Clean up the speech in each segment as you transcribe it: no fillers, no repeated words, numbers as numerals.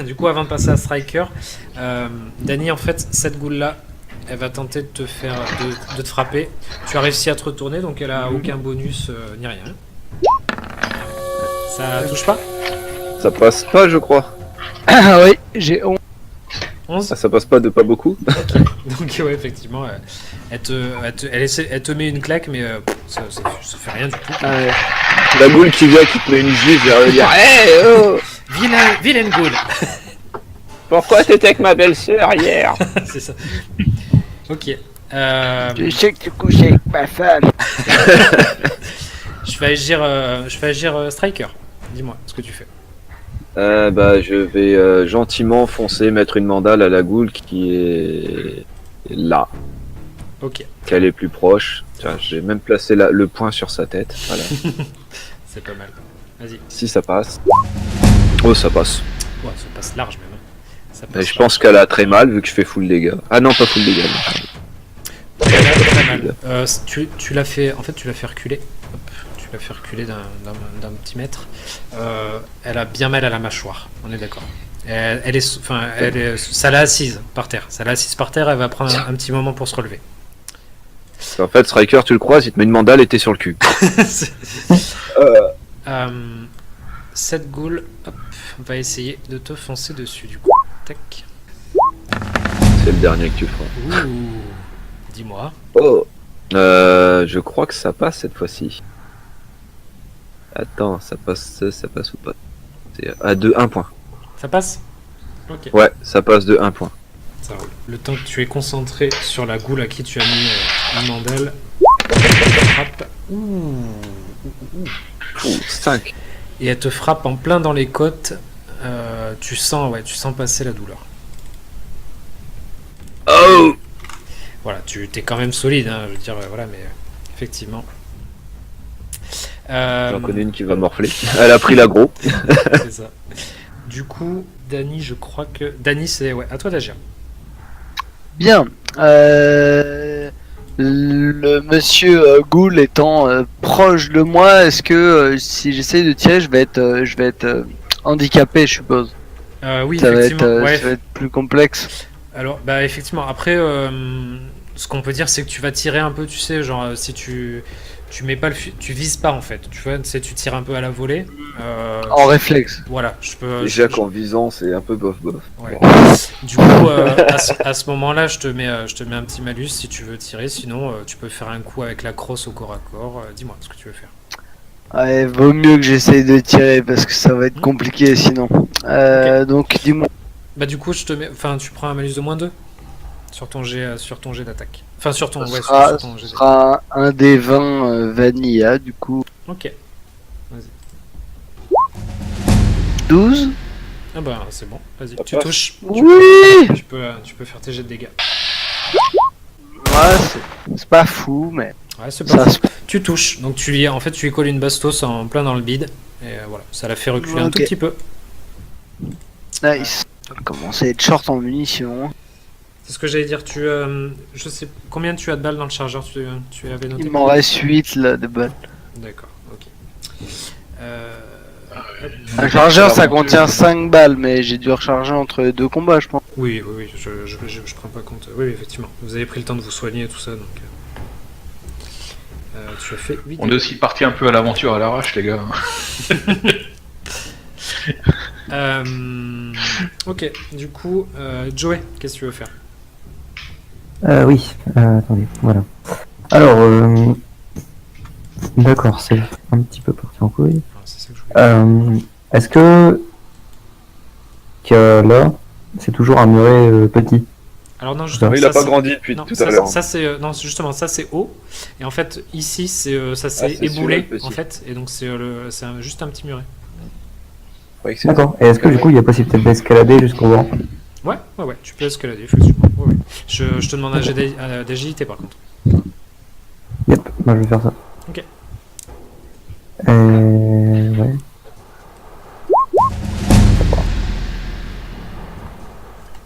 Du coup, avant de passer à Striker, Dany, en fait, cette goule-là, elle va tenter de te faire, de te frapper. Tu as réussi à te retourner, donc elle a aucun bonus ni rien. Ça touche pas? Ça passe pas, je crois. Ah oui, j'ai 11. 11. Ah, ça passe pas de pas beaucoup. Donc ouais, effectivement, elle te met une claque, mais ça fait rien du tout. Ah ouais. La boule qui vient, qui te met une gifle, je vais dire hey, oh, Vilaine goule. pourquoi t'étais avec ma belle-sœur hier? C'est ça. Ok. Je sais que tu couches avec ma femme. Je fais agir Striker. Dis-moi ce que tu fais. Bah, je vais gentiment foncer, mettre une mandale à la goule qui est là, Ok. qu'elle est plus proche. Tiens, j'ai même placé le point sur sa tête. Voilà. C'est pas mal. Vas-y. Si ça passe. Oh, ça passe. Ouais, ça passe large même. Ça Mais passe je pense qu'elle a très mal vu que je fais full dégâts. Ah non, pas full dégâts. très mal. Tu l'as fait. En fait, tu l'as fait reculer. Hop, tu l'as fait reculer d'un petit mètre. Elle a bien mal à la mâchoire. On est d'accord. Ça l'a assise par terre. Ça l'a assise par terre. Elle va prendre un petit moment pour se relever. En fait, Striker, tu le croises, il te met une mandale et t'es sur le cul. Cette goule, hop, va essayer de te foncer dessus du coup. Tac. C'est le dernier que tu feras. Ouh. Dis-moi. Oh, je crois que ça passe cette fois-ci. Attends, ça passe ou pas? C'est à 1 point. Ça passe? Ok. Ouais, ça passe de 1 point. Ça roule. Le temps que tu es concentré sur la goule à qui tu as mis une mandale. Frappe. Ouh. 5. Et elle te frappe en plein dans les côtes. Tu sens passer la douleur. Oh! Voilà, tu t'es quand même solide, hein, je veux dire, voilà, mais effectivement. J'en connais une qui va morfler. Elle a pris l'agro. C'est ça. Du coup, Dany, je crois que. Dany, c'est. Ouais, à toi d'agir. Bien. Le monsieur Ghoul étant proche de moi, est-ce que si j'essaye de tirer, je vais être handicapé, je suppose. Oui, Ça va effectivement. Ouais. ça va être plus complexe. Alors, bah, effectivement, après, ce qu'on peut dire, c'est que tu vas tirer un peu, tu sais, genre, si tu mets pas tu vises pas en fait, tu vois, tu sais, tu tires un peu à la volée. En réflexe. Voilà, je peux. Déjà qu'en visant, c'est un peu bof bof. Ouais. Du coup, à ce moment-là, je te mets un petit malus si tu veux tirer. Sinon, tu peux faire un coup avec la crosse au corps à corps. Dis-moi ce que tu veux faire. Ouais, vaut mieux que j'essaye de tirer parce que ça va être compliqué sinon. Ok. Donc dis-moi. Bah du coup, tu prends un malus de -2 sur ton jet d'attaque. Enfin sur ton, Ce ouais, sera, sur ton jet ce sera un des 20 Vanilla du coup. Ok. Vas-y. 12. Ah bah c'est bon. Vas-y, Ça tu passe. touches. Oui. Tu peux faire tes jets de dégâts. Ouais, c'est pas fou mais Ouais, c'est pas ça fou. Tu touches. Donc tu lui colles une bastos en plein dans le bide. Et voilà, ça l'a fait reculer un tout Ok. petit peu. nice. Ça va commencer à être short en munitions. C'est ce que j'allais dire. Je sais combien tu as de balles dans le chargeur. Tu avais noté. Il m'en reste 8 là de balles. D'accord. Ok. Un chargeur ça contient 5 balles mais j'ai dû recharger entre les deux combats je pense. Oui, je prends pas compte. Oui, effectivement. Vous avez pris le temps de vous soigner et tout ça, donc. Tu as fait 8. On est aussi parti un peu à l'aventure à l'arrache, les gars. Ok, du coup, Joey, qu'est-ce que tu veux faire? Oui, attendez, voilà. Alors, d'accord, c'est un petit peu parti en couille. Ah, c'est ça que je voulais. Est-ce que là, c'est toujours un muret petit? Alors non, justement, Il ça, a pas c'est- grandi depuis non, tout ça, à l'heure. ça, c'est non, justement, ça c'est haut. Et en fait, ici, ça s'est c'est celui-là, éboulé, le petit. en fait, et donc juste un petit muret. Ouais, c'est- D'accord. Et est-ce que du coup, il y a possibilité d'escalader jusqu'au bord? Ouais, tu peux escalader, effectivement. Ouais. Je te demande un jet d'agilité par contre. Yep, moi je vais faire ça. Ok. Ouais.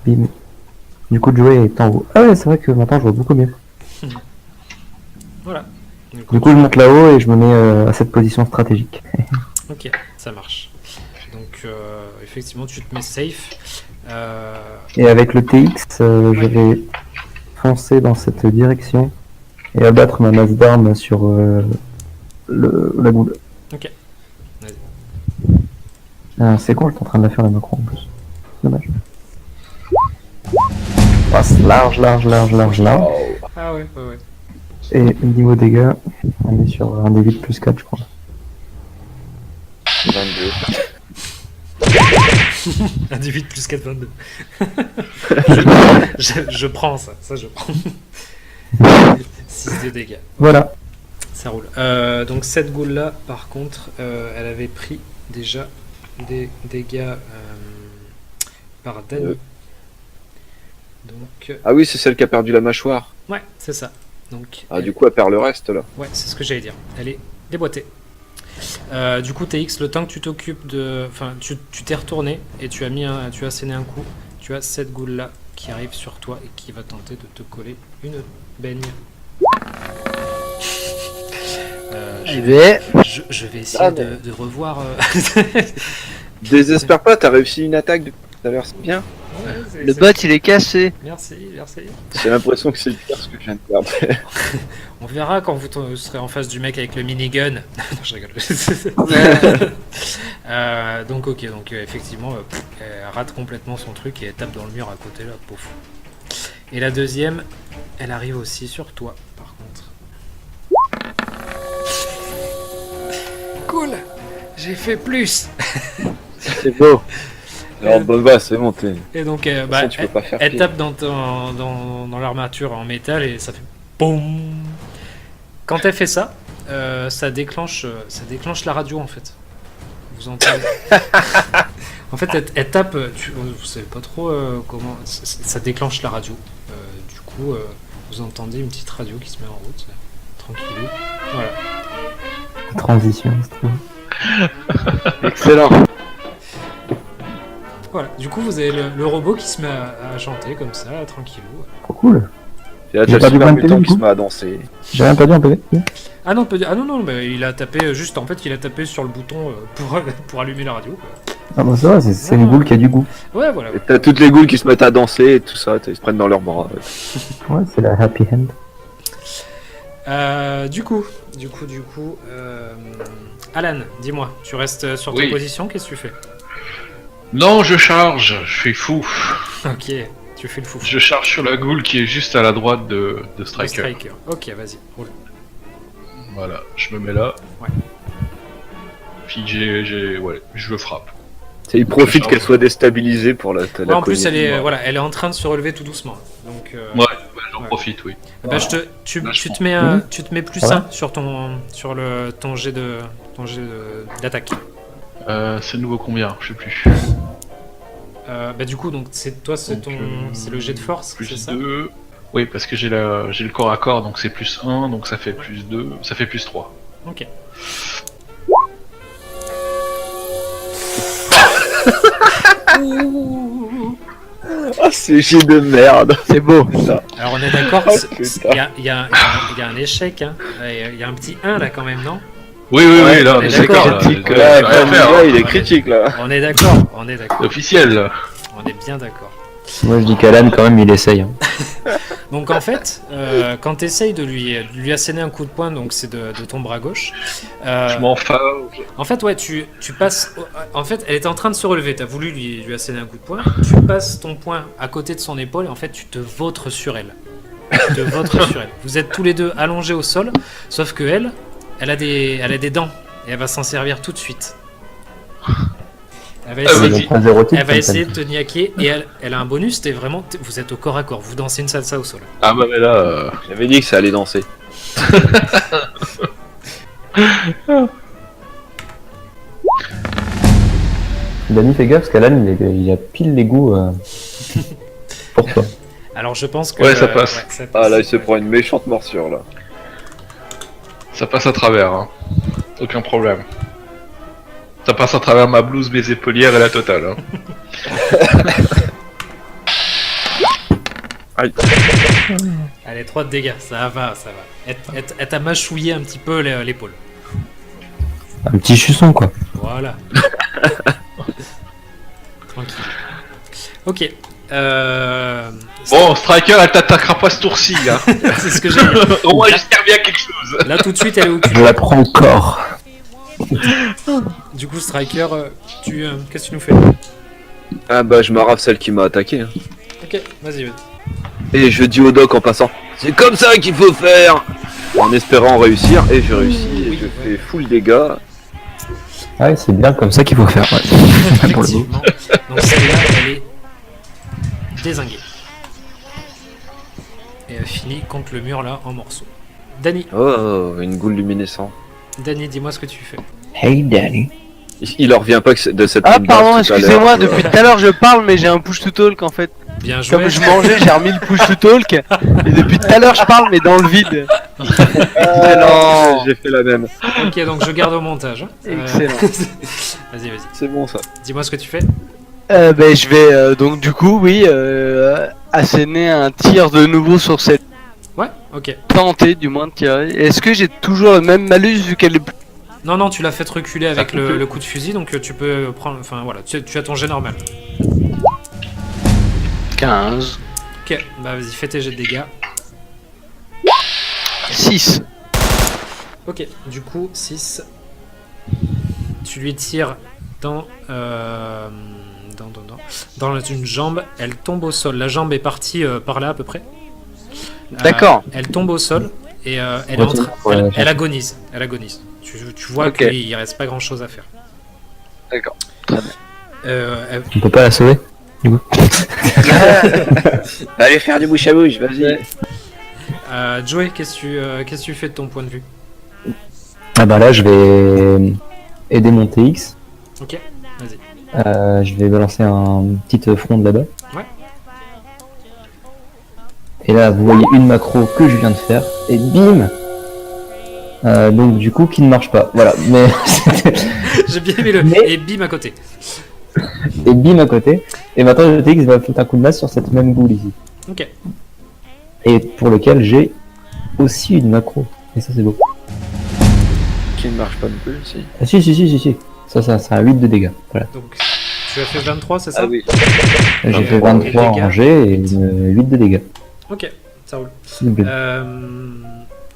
Bim. Du coup, Joey est en haut. Ah ouais, c'est vrai que maintenant je vois beaucoup mieux. Voilà. Du coup, je monte là-haut et je me mets à cette position stratégique. Ok, ça marche. Donc effectivement, tu te mets safe. Et avec le TX, je vais foncer dans cette direction et abattre ma masse d'armes sur la goule. Ok. Vas-y. C'est con, j'étais en train de la faire la macro en plus. Dommage. Passe large. Ah ouais. Et niveau dégâts, on est sur un D8 plus 4, je crois. 22. Un 18 plus 4, 22. je prends ça je prends. 6 de dégâts. Voilà. Ça roule. Donc cette goule là, par contre, elle avait pris déjà des dégâts par Dany. Donc, Ah oui, c'est celle qui a perdu la mâchoire. ouais, c'est ça. Donc, Ah, du coup, elle perd le reste là. ouais, c'est ce que j'allais dire. Elle est déboîtée. Du coup, TX, le temps que tu t'occupes de. Enfin, tu t'es retourné et tu as asséné un coup. Tu as cette goule là qui arrive sur toi et qui va tenter de te coller une baigne. Je vais essayer de revoir. Désespère pas, t'as réussi une attaque depuis tout à l'heure, c'est bien. Le bot il est cassé. Merci. J'ai l'impression que c'est le pire ce que je viens de perdre. On verra quand vous serez en face du mec avec le minigun. Non, je rigole. Donc ok, effectivement, elle rate complètement son truc et elle tape dans le mur à côté là, pouf. Et la deuxième, elle arrive aussi sur toi, par contre. Cool, j'ai fait plus. C'est beau. Alors, bah, c'est bon, t'es. Et donc, tu peux pas faire elle pire. tape dans l'armature en métal et ça fait BOUM. Quand elle fait ça, ça déclenche la radio en fait. Vous entendez. En fait, elle tape. Vous savez pas trop comment. Ça déclenche la radio. Du coup, vous entendez une petite radio qui se met en route. Tranquillou. Voilà. Transition, c'est trop. Excellent. Voilà. Du coup, vous avez le robot qui se met à chanter comme ça, tranquillou. Trop cool. Et là, J'ai t'as pas le du super point de mutant PV, qui se du met à danser. J'ai rien perdu en PV. Ah non, non, mais il a tapé juste en fait, il a tapé sur le bouton pour allumer la radio. Quoi. Ah bah ça va, c'est Non. une boule qui a du goût. Ouais, voilà. Et t'as toutes les ghouls qui se mettent à danser et tout ça, ils se prennent dans leurs bras. Ouais, c'est la happy hand. Du coup, Alan, dis-moi, tu restes sur ta Oui. position, qu'est-ce que tu fais? Non, je charge, je suis fou. Ok, tu fais le fou. Je charge sur la goule qui est juste à la droite de Striker. Striker. Ok, vas-y, roule. Voilà, je me mets là. Ouais. Puis ouais, je le frappe. Il profite qu'elle soit déstabilisée pour la Ouais, en plus, cognition. elle est en train de se relever tout doucement. Donc, Ouais, j'en ouais. profite, oui. bah, tu te mets plus Ça va 1 sur ton jet d'attaque. C'est nouveau combien? Je sais plus. Bah du coup, donc c'est Donc, c'est le jet de force, c'est Plus ça? 2. Oui, parce que j'ai le corps à corps, donc c'est plus 1, donc ça fait plus 2, ça fait plus 3. Ok. Ah, c'est jet de merde. C'est beau. Alors on est d'accord, Oh, il y a un échec, hein. Il y a un petit 1 là quand même, non? Oui, là, on est c'est d'accord, clair, Critique, là, là, y a rien à comme faire, là, hein. il est critique là. On est d'accord, C'est officiel, là. on est bien d'accord. Moi je dis qu'Alan quand même il essaye. Hein. Donc en fait, quand tu essayes de lui asséner un coup de poing, donc c'est de ton bras gauche. Je m'en fous. En fait, ouais, tu passes. En fait, elle était en train de se relever. T'as voulu lui asséner un coup de poing. Tu passes ton poing à côté de son épaule et en fait, tu te vautres sur elle. Tu te vautres sur elle. Vous êtes tous les deux allongés au sol, sauf que elle a des dents et elle va s'en servir tout de suite. Elle va essayer, vas-y. Un zéro type, elle va comme essayer ça. de te niaquer et elle a un bonus. Vous êtes au corps à corps. Vous dansez une salsa au sol. Ah bah mais là... J'avais dit que ça allait danser. Dany, fais gaffe parce qu'Alan il a pile les goûts pour toi. Alors je pense que Ouais, ça passe. Ah là, il se prend une méchante morsure là. Ça passe à travers, hein. Aucun problème. Ça passe à travers ma blouse, mes épaulières et la totale, hein. Aïe. Allez, 3 de dégâts, ça va. Elle t'a mâchouillé un petit peu l'épaule. Un petit chusson quoi. Voilà. Ok. Bon, Striker, elle t'attaquera pas ce tour-ci, hein. C'est ce que j'ai dit. Au moins, j'espère bien quelque chose. Là, tout de suite, elle est occupée. Je la prends au corps. Du coup, Striker, qu'est-ce que tu nous fais? Ah bah je m'arrache celle qui m'a attaqué. Hein. Ok, vas-y. Et je dis au doc en passant, c'est comme ça qu'il faut faire. En espérant réussir, et je réussis, et Oui, je ouais. fais full dégâts. Ouais, c'est bien comme ça qu'il faut faire. Ouais. Pour le coup. Effectivement. Donc celle-là, elle est dézinguée. Et elle finit contre le mur là en morceaux. Danny, Oh, une goule luminescente. dis-moi ce que tu fais. Hey Danny. Il en revient pas que de cette Ah bonne base pardon, tout à excusez-moi, l'heure. depuis tout à l'heure je parle mais j'ai un push to talk en fait. Bien joué. Comme je mangeais, j'ai remis le push to talk et depuis tout à l'heure je parle mais dans le vide. Excellent. J'ai fait la même. Ok, donc je garde au montage. hein. Excellent. Vas-y. C'est bon ça. Dis-moi ce que tu fais. Ben je vais donc du coup oui asséner un tir de nouveau sur cette Ouais, ok. tenter du moins de tirer. Est-ce que j'ai toujours le même malus vu qu'elle est Non, tu l'as fait reculer avec coupe. le coup de fusil, donc tu peux prendre. Enfin voilà, tu as ton jet normal. 15 Ok, bah vas-y, fais tes jets de dégâts. 6. Ok, du coup, 6. Tu lui tires dans une jambe, elle tombe au sol. La jambe est partie par là à peu près. D'accord. Elle tombe au sol et elle, Retiens, ouais, elle agonise. Elle agonise. Tu vois Ok. qu'il reste pas grand chose à faire. D'accord. Très bien. On peut pas la sauver? Allez faire du bouche à bouche, vas-y. Joey, qu'est-ce que tu fais de ton point de vue? Ah bah là je vais aider mon TX. Ok, vas-y. Je vais balancer un petit front de là-bas. Ouais. Et là vous voyez une macro que je viens de faire. Et bim donc du coup qui ne marche pas. Voilà. Mais J'ai bien aimé le Mais- et bim à côté. et bim à côté. Et maintenant le TX va foutre un coup de masse sur cette même boule ici. Ok. Et pour lequel j'ai aussi une macro. Et ça c'est beau. Qui ne marche pas non plus, si. Ah si. Ça c'est un 8 de dégâts. Voilà. Donc tu as fait 23, c'est ça? Ah oui. J'ai Ah, fait bon, 23 les dégâts. en jet et une 8 de dégâts. Ok, ça roule. S'il vous plaît.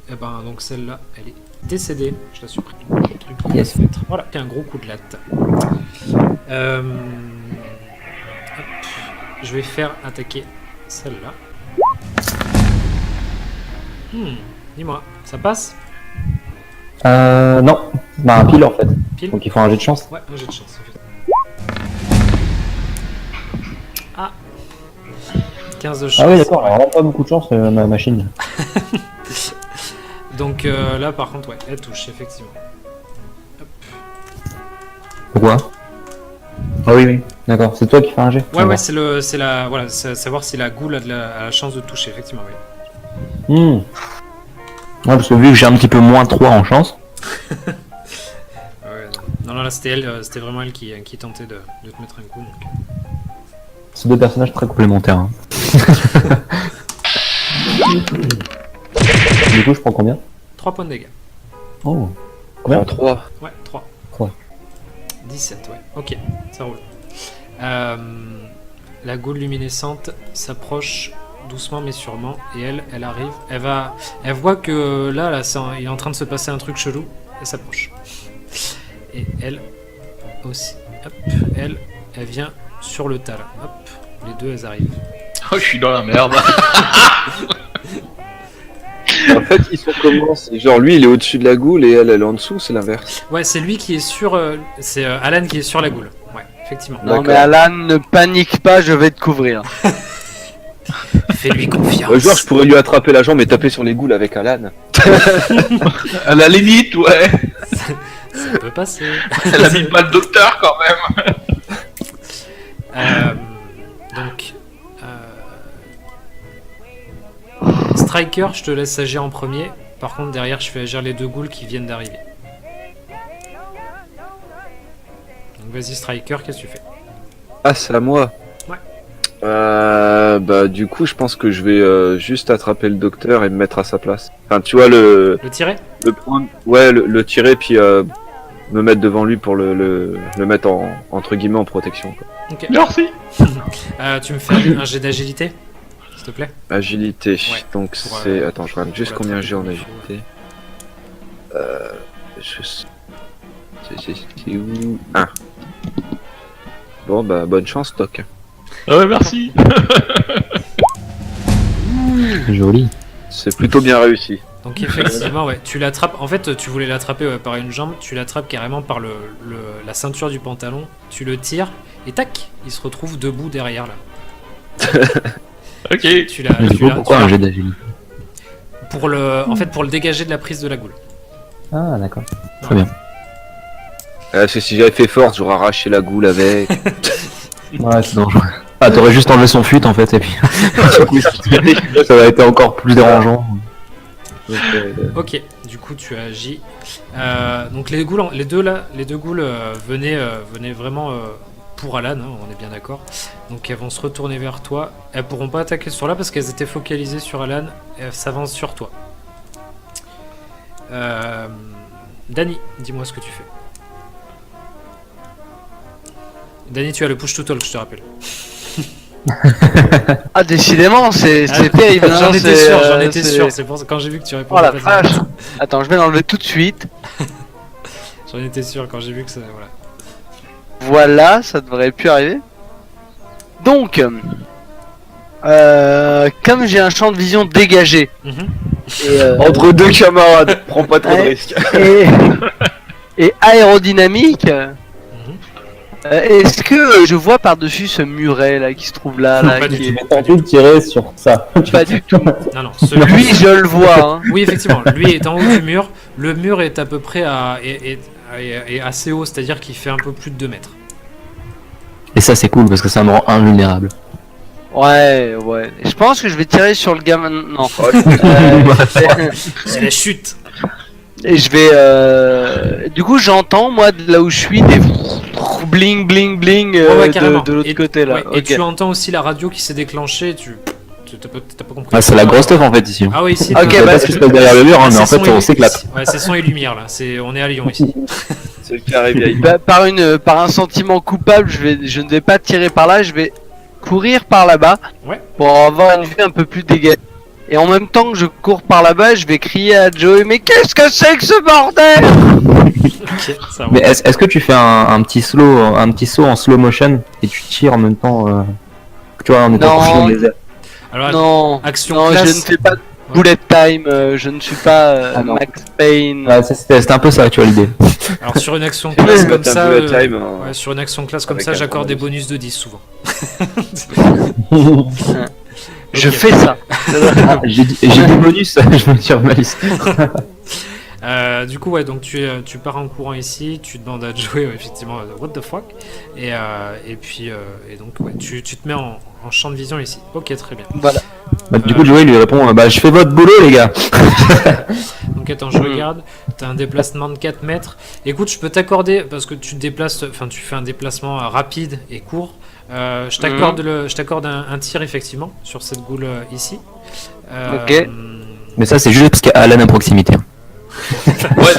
Et ben donc celle-là, elle est décédée. Je la supprime. Le truc qu'on Yes. va mettre. Voilà, un gros coup de latte. Hop. Je vais faire attaquer celle-là. Dis-moi, ça passe? Non. Bah un pile en fait. Pile? Donc il faut un jet de chance. Ouais, un jet de chance. En fait. Ah 15 de chance. Ah oui d'accord, elle a vraiment pas beaucoup de chance ma machine. Donc là par contre, ouais, elle touche, effectivement. Pourquoi? Ah oui. D'accord, c'est toi qui fais un jet. Ouais, c'est la, voilà, c'est savoir si la goule a la chance de toucher, effectivement, oui. Ouais, parce que vu que j'ai un petit peu moins 3 en chance. Ouais, non, là c'était elle, c'était vraiment elle qui tentait de te mettre un coup. Donc. C'est deux personnages très complémentaires. Hein. Du coup, je prends combien? 3 points de dégâts. Oh. Combien? 3. Ouais, 3. 3. 17, ouais. Ok, ça roule. La goule luminescente s'approche doucement mais sûrement et elle arrive. Elle voit que là il est en train de se passer un truc chelou. Elle s'approche. Et elle aussi. Hop, elle vient sur le tas là. Hop, les deux elles arrivent. Oh, je suis dans la merde. En fait, ils sont comment? C'est genre lui, il est au-dessus de la goule et elle est en dessous, c'est l'inverse. Ouais, c'est lui qui est sur. C'est Alan qui est sur la goule. Ouais, effectivement. Non D'accord. mais Alan, ne panique pas, je vais te couvrir. Fais-lui confiance. Genre, je pourrais lui attraper la jambe et taper sur les goules avec Alan. À la limite, ouais. Ça peut passer. Elle a mis pas le docteur quand même. Donc, Striker, je te laisse agir en premier. Par contre, derrière, je fais agir les deux ghouls qui viennent d'arriver. Donc, vas-y, Striker, qu'est-ce que tu fais? Ah, c'est à moi. Ouais. Bah, du coup, je pense que je vais juste attraper le docteur et me mettre à sa place. Enfin, tu vois, le Le tirer? prendre. Ouais, le tirer, puis me mettre devant lui pour le mettre entre guillemets en protection. Quoi. Ok. Merci. Tu me fais un jet d'agilité, s'il te plaît. Agilité. Ouais, Donc pour, c'est. Attends, je regarde juste la combien traque j'ai en comme il faut, agilité. Je sais. C'est où 1. Bon bah bonne chance, Toc. Ah ouais, merci. Joli. C'est plutôt bien réussi. Donc effectivement, ouais, tu l'attrapes. En fait, tu voulais l'attraper par une jambe, tu l'attrapes carrément par la ceinture du pantalon, tu le tires, et tac, il se retrouve debout derrière là. Ok. Tu l'as, Mais du tu coup, l'as- pourquoi tu un l'as- jet d'agilité? en fait, pour le dégager de la prise de la goule. Ah, d'accord. Très bien. Parce que si j'avais fait force, j'aurais arraché la goule avec. Ouais, c'est dangereux. Ah, t'aurais juste enlevé son fuite en fait, et puis. Ça aurait été encore plus dérangeant. Donc, Ok, du coup tu agis. Donc les goules, les deux goules venaient vraiment pour Alan, hein, on est bien d'accord. Donc elles vont se retourner vers toi. Elles pourront pas attaquer sur là parce qu'elles étaient focalisées sur Alan. Et elles s'avancent sur toi. Dany, dis-moi ce que tu fais. Dany, tu as le push to talk, je te rappelle. Ah, décidément, c'est Ah, terrible. hein, J'en étais c'est, sûr, c'est- C'est pour ça quand j'ai vu que tu Oh la répondais pas. vache. Attends, je vais l'enlever tout de suite. J'en étais sûr quand j'ai vu que ça. Voilà. Voilà, ça devrait plus arriver. Donc, comme j'ai un champ de vision dégagé Mhm. et, Entre deux camarades, prends pas trop de Ouais. risques. et, et aérodynamique, est-ce que je vois par-dessus ce muret là qui se trouve là, Pas du qui tout. est... tenté de tirer sur ça. Pas du tout. Non, non. Celui Lui, je le vois. Hein. Oui, effectivement, lui est en haut du mur. Le mur est à peu près est assez haut, c'est-à-dire qu'il fait un peu plus de 2 mètres. Et ça, c'est cool parce que ça me rend invulnérable. Ouais, ouais. Je pense que je vais tirer sur le gamin. Non. C'est la chute. Et je vais. Du coup, j'entends moi de là où je suis des bling bling bling Ouais, carrément. de l'autre Et- côté là. ouais, Ok. Et tu entends aussi la radio qui s'est déclenchée. T'as pas compris. Ah, c'est la grosse stuff en fait ici. Ah oui, ici. Ok, Je sais bah, pas ce qui se passe derrière le mur, hein, mais en c'est fait, son on et- s'éclate. Ouais, c'est son et lumière là. On est à Lyon ici. C'est le carré vieille. Bah, par un sentiment coupable, je ne vais pas tirer par là, je vais courir par là-bas Ouais. pour avoir une vue un peu plus dégagée. Et en même temps que je cours par là-bas, je vais crier à Joey, mais qu'est-ce que c'est que ce bordel? Ok, ça Mais va. est-ce que tu fais un petit saut en slow motion et tu tires en même temps, tu vois, en étant Non. couché dans les airs. Alors, Non, action non, je classe. ne fais pas de bullet time, je ne suis pas Ah non. Max Payne. Ouais, c'était un peu ça, tu vois, l'idée. Alors sur une action classe comme ça, bullet time, ouais, sur une action classe comme avec ça, un j'accorde des tournevis. bonus de 10 souvent. Je Ok. fais ça. J'ai des bonus, je me tire ma liste. Du coup, ouais, donc tu pars en courant ici, tu demandes à Joey, effectivement, what the fuck, et puis, et donc, ouais, tu te mets en champ de vision ici. Ok, très bien. Voilà. Bah, du coup, Joey lui répond, bah, je fais votre boulot, les gars. Donc, attends, je regarde, t'as un déplacement de 4 mètres. Écoute, je peux t'accorder, parce que tu te déplaces, enfin, tu fais un déplacement rapide et court. Je t'accorde un tir, effectivement, sur cette goule ici. Ok. Mais ça, c'est juste parce qu'il y a Alan à proximité. Ouais,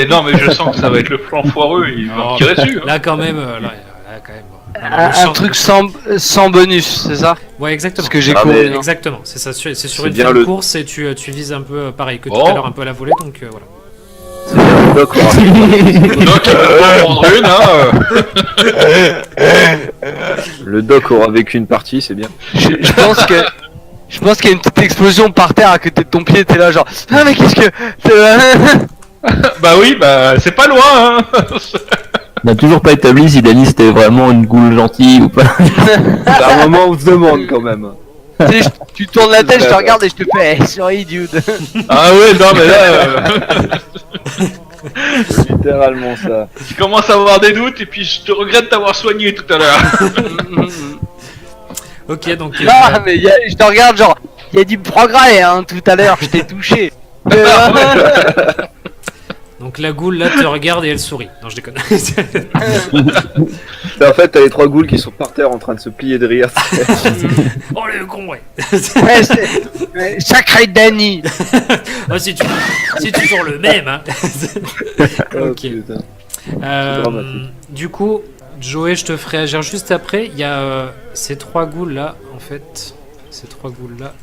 non mais je sens que ça va être le plan foireux, il va me tirer dessus. Hein. Là, quand même, là, quand même. bon. Un Le champ- truc sans bonus, c'est ça? Ouais, exactement. Parce que j'ai Ah, couru. mais- hein. Exactement, c'est ça, c'est sur C'est une bien fin de le- course et tu vises un peu pareil que tout Oh. à l'heure, un peu à la volée, donc voilà. C'est bien le doc aura- Donc il peut pas en prendre une, hein. Le doc aura vécu une partie, c'est bien. Je pense qu'il y a une petite explosion par terre à côté de ton pied, t'es là genre ah mais qu'est-ce que Bah oui, bah c'est pas loin, hein. On n'a toujours pas établi si Danny c'était vraiment une goule gentille ou pas. C'est un moment où on se demande quand même. Tu sais, tu tournes la tête, je te regarde et je te fais hey, sorry dude. Ah ouais, non mais là, C'est littéralement ça. tu commences à avoir des doutes et puis je te regrette d'avoir soigné tout à l'heure. Ok, donc Ah mais je te regarde genre il y a du progrès hein tout à l'heure, je t'ai touché. donc la goule là te regarde et elle sourit. Non, je déconne. En fait, t'as les 3 goules qui sont par terre en train de se plier de rire. Oh le con, ouais. Ouais, sacré Danny. Oh, c'est toujours le même, hein. Oh, Ok. putain. dramatique. Du coup, Joey, je te ferai agir juste après. Il y a ces 3 ghouls là, en fait. Ces 3 ghouls là.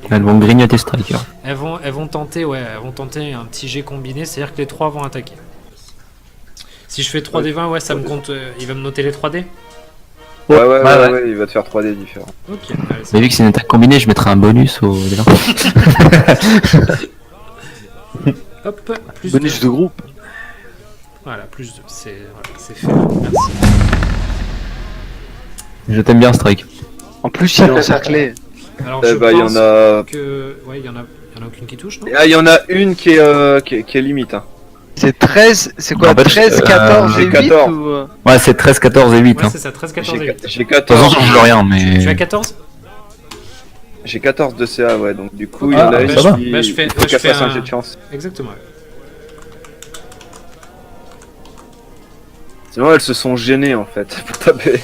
Elles vont grignoter Striker. Elles vont tenter un petit jet combiné, c'est-à-dire que les 3 vont attaquer. Si je fais 3D20, ouais, ça me compte. Il va me noter les 3D. Ouais, il va te faire 3D différents. Ok, allez, Mais vu que c'est une attaque combinée, je mettrai un bonus au délire. hop, plus Bonus 2. de groupe. Voilà, plus 2. C'est fait. Merci. Je t'aime bien, Strike. En plus, il est encerclé. Alors, je Il y pense en a. que. Ouais, il y en a aucune qui touche, non? Ah, il y en a une qui est limite. Hein. C'est 13, c'est quoi En fait, 13, 14 et j'ai 8 14. ou... Ouais, c'est 13, 14 et 8. Ouais, Hein. c'est ça, 13, 14 et 8. J'ai De toute 14. façon, je joue rien, mais. Tu as 14? J'ai 14 de CA, ouais. Donc du coup, il y Ah, en a bah, une ça va. qui. Bah, je fais- il faut ouais, je qu'elle fais fasse un un- jet de chance. Exactement. Ouais. Sinon, elles se sont gênées en fait pour taper.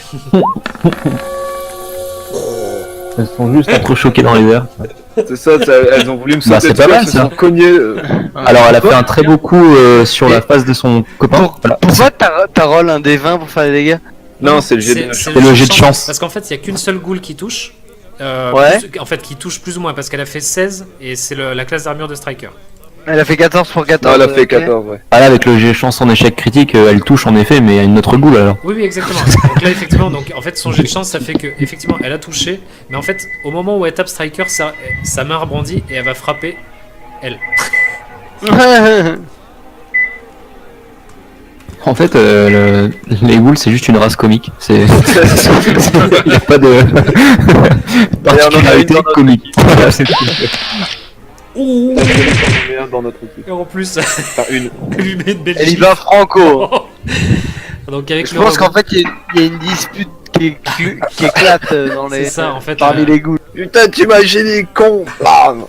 Elles sont juste trop choquées dans les airs. C'est ça, elles ont voulu me Bah, sauter c'est pas dessus, mal, elles se ça. sont cognées. Alors, elle a fait un très beau coup sur la face de son copain. Voilà. Pourquoi t'as roll un D20 pour faire des dégâts? Non, c'est le jet de C'est le jet de chance. Parce qu'en fait, il n'y a qu'une seule ghoul qui touche. Ouais. En fait, qui touche plus ou moins parce qu'elle a fait 16 et c'est la classe d'armure de Striker. Elle a fait 14 pour 14. Non, elle a fait ok. 14, ouais. Ah là, avec le jet chance en échec critique, elle touche en effet, mais il y a une autre goule alors. Oui, exactement. Donc là, effectivement, en fait, son jet de chance, ça fait que effectivement, elle a touché. Mais en fait, au moment où elle tape Striker, sa main rebondit et elle va frapper elle. En fait, les ghouls, c'est juste une race comique. Il n'y a pas de particularité dans notre comique. Voilà, c'est tout. Ouh. On en met un dans notre équipe. Et en plus, Enfin, une. elle lui met une belle Elle y gifle. va franco. Donc avec Je le pense rebond- qu'en fait, il y a une dispute qui éclate dans les... C'est ça, en fait, parmi les goûts. Putain, tu m'as gêné, con! Bam!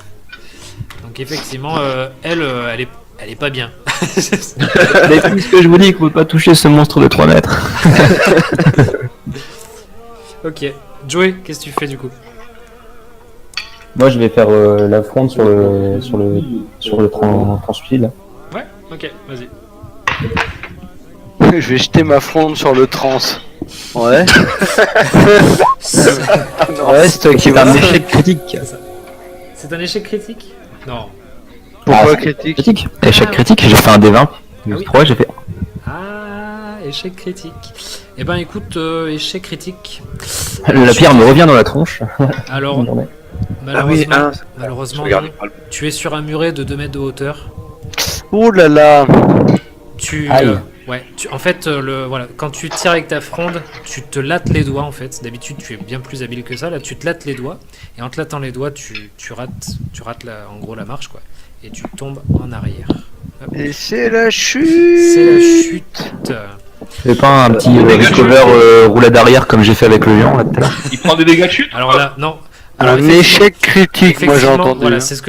Donc effectivement, elle est pas bien. Mais tout ce que je vous dis, qu'il ne faut pas toucher ce monstre de 3 mètres. Ok. Joey, qu'est-ce que tu fais du coup? Moi, je vais faire la fronde sur le transfil. Là. Ouais. Ok. Vas-y. Je vais jeter ma fronde sur le trans. Ouais. Ouais, c'est toi qui C'est vas. un échec critique. C'est un échec critique? Non. Pourquoi Ah, critique? Échec critique, j'ai fait un D20. oui. 3, j'ai fait. Ah, échec critique. Eh ben écoute, échec critique. La pierre me revient dans la tronche. Alors, Une journée. malheureusement, Ah oui, malheureusement je regardais non. pas le- Tu es sur un muret de 2 mètres de hauteur. Ouh là là. Tu, Aïe. en fait, voilà, quand tu tires avec ta fronde, tu te lattes les doigts en fait. D'habitude, tu es bien plus habile que ça. Là, tu te lattes les doigts et en te lattant les doigts, tu rates en gros la marche quoi, et tu tombes en arrière. Hop. Et c'est la chute. C'est la chute. Fais pas un petit dégâts de recover roulade arrière comme j'ai fait avec le lion là tout à l'heure. Il prend des dégâts de chute. Alors là, non. Alors, Un effectivement- échec critique, moi j'ai effectivement, entendu. Voilà, c'est ce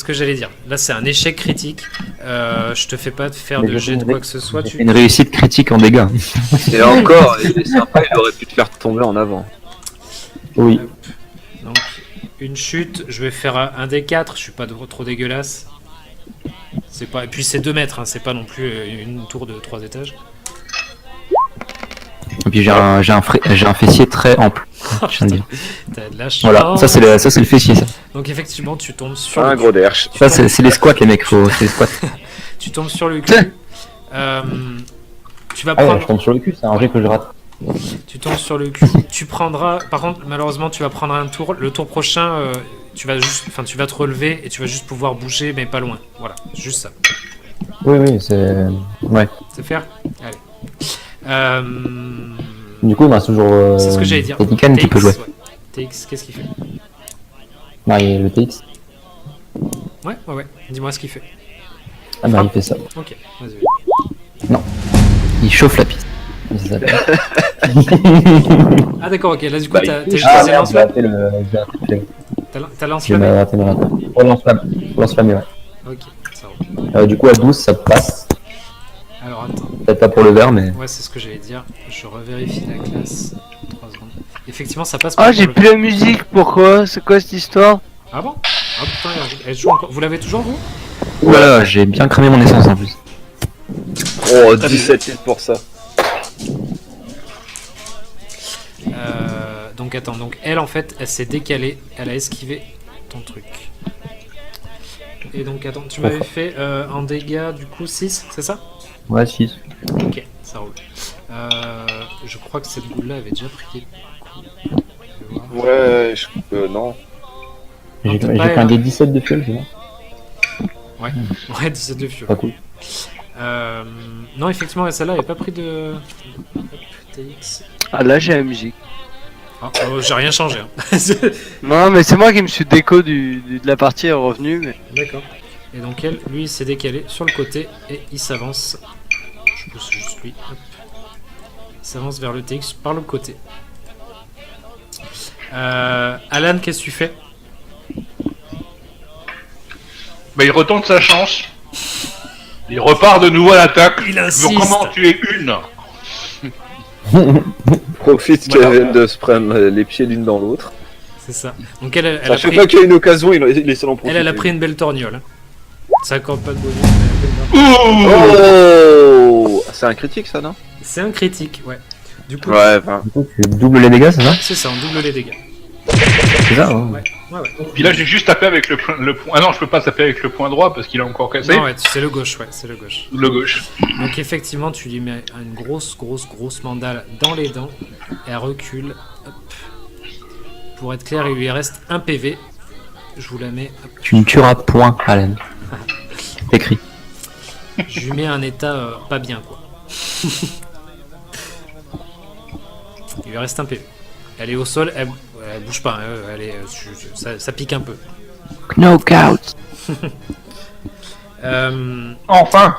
que j'allais dire. Là, c'est un échec critique. Je te fais pas faire Mais de je jet de comprends. quoi que ce soit. J'ai Tu... fait une réussite critique en dégâts. Et encore, il est sympa, il aurait pu te faire tomber en avant. Oui. Donc, une chute. Je vais faire un des 4. Je suis pas trop dégueulasse. C'est pas. Et puis c'est 2 mètres. Hein, c'est pas non plus une tour de 3 étages. Et puis j'ai un fessier très ample. Je viens de dire. T'as de la chance. Voilà, ça c'est le fessier ça. Donc effectivement, tu tombes sur. Un le gros cul. derche. Ça c'est les squats les mecs, c'est les squats. Tu tombes sur le cul. Tu vas Ah ouais, prendre. je tombe sur le cul, c'est un jet que je rate. Tu tombes sur le cul. Tu prendras. Par contre, malheureusement, tu vas prendre un tour. Le tour prochain, tu vas te relever et tu vas juste pouvoir bouger, mais pas loin. Voilà, juste ça. Oui, c'est. Ouais. C'est faire. Allez. Du coup, il me reste toujours. C'est ce que j'allais dire. Tetican qui peut jouer. ouais. TX, qu'est-ce qu'il fait? Non, il y a le TX. Ouais. Dis-moi ce qu'il fait. Ah bah, il fait ça. Ok, vas-y. Il chauffe la piste. C'est ça. Ah d'accord, ok. Là du coup, Bah, t'as il- Ah choisi merde, j'ai lance-flamme. raté le. T'as J'ai lance-flamme. raté le raté. Oh, lance-flamme, ouais. Ok, ça roule. Du coup, à 12, ça passe. Alors attends. Peut-être pas pour le vert, mais. Ouais, c'est ce que j'allais dire. Je revérifie la classe. 3 secondes. Effectivement, ça passe Ah, pour j'ai le- plus la musique, pourquoi? C'est quoi cette histoire? Ah bon? Ah putain, elle joue encore. Vous l'avez toujours vous? Oulala, j'ai bien cramé mon essence en plus. Oh, 17 hits pour ça. Donc attends, donc elle en fait, elle s'est décalée, elle a esquivé ton truc. Et donc attends, tu m'avais fait en dégâts du coup 6, c'est ça? Ouais, 6. Ok, ça roule. Je crois que cette boule là avait déjà pris des coups. Je vais voir. Ouais, non. J'ai peut-être j'ai pas, pris un hein. des 17 de fiole, c'est bon. Ouais, 17 de fiole. Pas cool. Non, effectivement, celle-là avait pas pris de. TX. Ah là j'ai la musique. Ah, j'ai rien changé. Hein. Non mais c'est moi qui me suis déco de la partie est revenu mais. D'accord. Et donc elle, lui, il s'est décalé sur le côté et il s'avance. Je pousse juste lui. Hop. Il s'avance vers le TX par le côté. Alan, qu'est-ce que tu fais? Bah, il retente sa chance. Il repart de nouveau à l'attaque. Il Je veux insiste. comment tuer une. Profite Voilà. qu'elle vienne de se prendre les pieds l'une dans l'autre. C'est ça. Donc elle À a chaque pris, fois qu'il y a une occasion, il essaie d'en profiter. elle a pris une belle torgnole. Hein. Ça accorde pas de bonus. Mais elle a pris une torgnole. Oh, c'est un critique ça, non? C'est un critique, ouais. Du coup, Ouais, enfin. Du coup, tu doubles les dégâts, c'est ça? c'est ça, on double les dégâts. C'est ça, hein. Ouais. Puis là, j'ai juste tapé avec le point. Ah non, je peux pas taper avec le point droit parce qu'il a encore cassé. Non, ouais, c'est le gauche, ouais, c'est le gauche. Le gauche. Donc effectivement, tu lui mets une grosse mandale dans les dents. Elle recule. Hop. Pour être clair, il lui reste un PV. Je vous la mets. Hop. Tu me tueras point, Alan. Écrit. Je lui mets un état pas bien, quoi. Il lui reste un PV. Elle est au sol, elle bouge pas. Hein, elle est, ça pique un peu. Knockout. Enfin.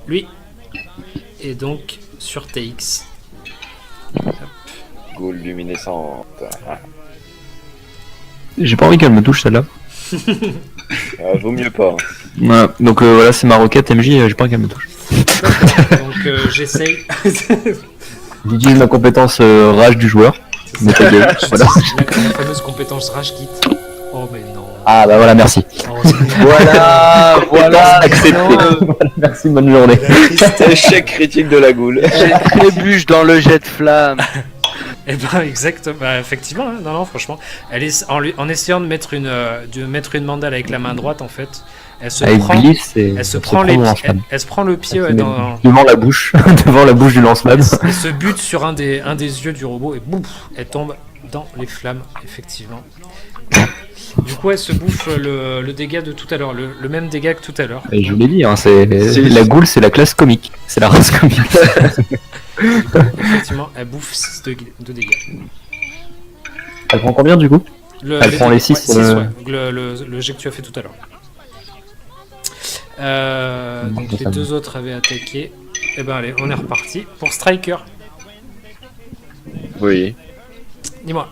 Lui est donc sur TX. Gaule luminescente. J'ai pas envie qu'elle me touche celle-là. Vaut mieux pas. Voilà. Donc voilà, c'est ma requête MJ, j'ai pas envie qu'elle me touche. Donc j'essaye. J'utilise ma compétence rage du joueur. Mais ta gueule, voilà. La fameuse compétence Rage Kit. Oh mais non. Ah bah voilà, merci. Oh, c'est nul. Voilà, Accepté. Voilà, merci, bonne journée. Échec critique de la Gaule. J'ai trébuche dans le jet de flamme. Eh ben exactement, bah, effectivement, hein. Non, franchement, elle est en essayant de mettre une mandale avec la main droite en fait, elle se Avec prend, glisse et elle se prend elle se prend le pied ouais, dans, devant la bouche, devant la bouche du lance-flamme. elle se bute sur un des yeux du robot et boum, elle tombe dans les flammes effectivement. Du coup, elle se bouffe le dégât de tout à l'heure, le même dégât que tout à l'heure. Et je vous l'ai dit, hein, c'est la Gaule, c'est la classe comique, c'est la race comique. Effectivement, elle bouffe 6 de dégâts. Elle prend combien du coup? Elle prend les 6 le jet que tu as fait tout à l'heure. Donc les deux autres avaient attaqué. Et ben allez, on est reparti pour Striker. Oui. Dis-moi.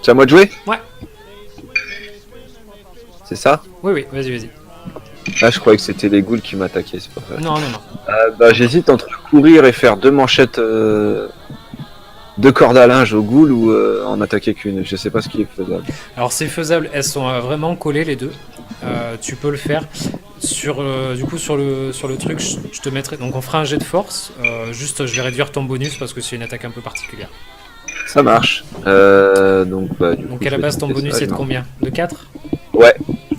C'est à moi de jouer? Ouais. C'est ça? Oui, vas-y. Ah, je croyais que c'était les ghouls qui m'attaquaient, c'est pas vrai. Non. Bah, j'hésite entre courir et faire 2 manchettes, 2 cordes à linge aux ghouls ou en attaquer qu'une. Je sais pas ce qui est faisable. Alors c'est faisable, elles sont vraiment collées les deux. Tu peux le faire. Du coup sur le truc, je te mettrai. Donc on fera un jet de force. Juste, je vais réduire ton bonus parce que c'est une attaque un peu particulière. Ça marche. Donc À la base, ton bonus c'est de combien? De 4? Ouais.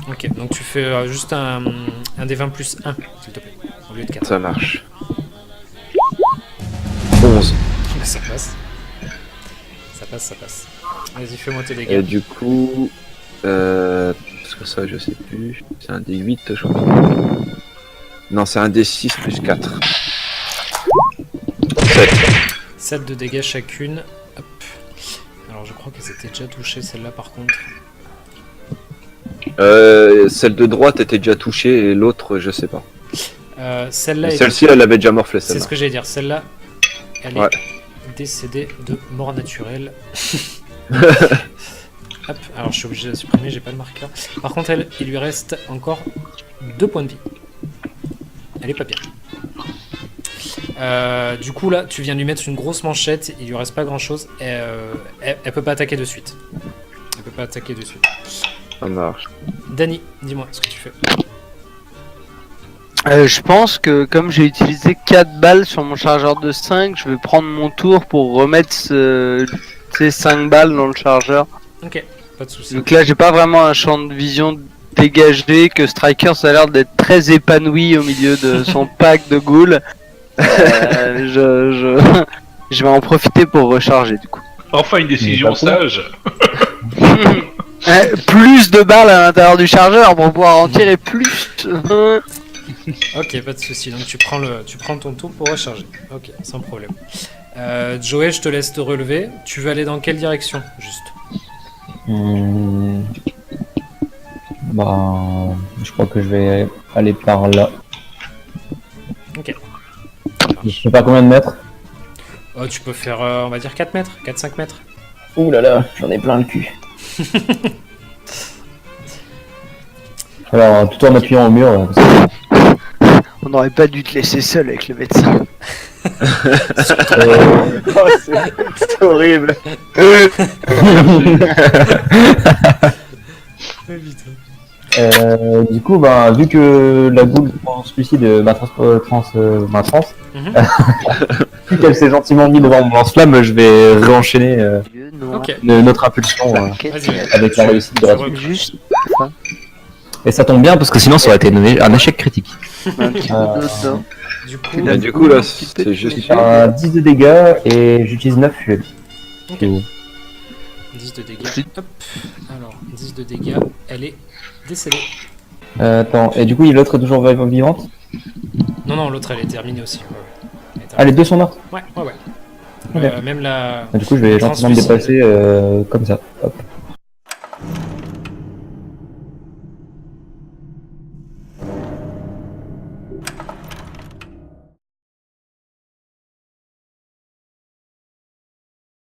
Ok, donc tu fais juste un des 20 plus 1, s'il te plaît, au lieu de 4. Ça marche. 11. Ça passe. Ça passe. Vas-y, fais-moi tes Et dégâts. du coup, parce que ça je sais plus, c'est un D8 je crois. Non, c'est un D6 plus 4. 7. 7 de dégâts chacune. Hop. Alors je crois qu'elles étaient déjà touchées, celle-là par contre. Celle de droite était déjà touchée et l'autre je sais pas. Celle-là, Celle-ci elle avait déjà morflé c'est celle-là. ce que j'allais dire. Celle-là, elle Ouais. est décédée de mort naturelle. Hop. Alors je suis obligé de la supprimer, j'ai pas le marqueur. Par contre, il lui reste encore 2 points de vie. Elle est pas bien. Du coup là, tu viens de lui mettre une grosse manchette. Il lui reste pas grand-chose. Elle peut pas attaquer de suite. Ça marche. Dany, dis-moi ce que tu fais. Je pense que comme j'ai utilisé 4 balles sur mon chargeur de 5, je vais prendre mon tour pour remettre ces 5 balles dans le chargeur. Ok, pas de soucis. Donc là, j'ai pas vraiment un champ de vision dégagé, que Striker ça a l'air d'être très épanoui au milieu de son pack de ghouls. Je vais en profiter pour recharger du coup. Enfin une décision sage. Plus de balles à l'intérieur du chargeur pour pouvoir en tirer plus. Ok, pas de soucis. Donc tu prends ton tour pour recharger. Ok, sans problème. Joey, je te laisse te relever. Tu veux aller dans quelle direction, juste? Bah, je crois que je vais aller par là. Ok. Je sais pas combien de mètres. Oh, tu peux faire, on va dire 4 mètres, 4-5 mètres. Ouh là là, j'en ai plein le cul. Alors, tout en appuyant au mur. Parce que, On n'aurait pas dû te laisser seul avec le médecin. Oh, c'est horrible. du coup, bah, vu que la boule prend suicide ma trans, Mhm. vu qu'elle s'est gentiment mise devant mon lance-flamme, je vais réenchaîner Ok. notre impulsion Vas-y. avec la réussite Tu gratuite. Juste Et ça tombe bien parce que sinon ça aurait été un échec critique. un petit peu d'eau dedans. Du coup, Et du coup, là, c'est juste. Je fais 10 de dégâts et j'utilise 9 fuels. ok. 10 de dégâts. Hop. Alors, 10 de dégâts. Elle est décédée. Attends, et du coup l'autre est toujours vivante? Non, non, l'autre, elle est terminée aussi. Ouais, ouais. Elle est Ah, les deux sont mortes? Ouais, ouais, ouais. Ok. Même la. Du coup je vais gentiment me Translucide. dépasser comme ça. Hop.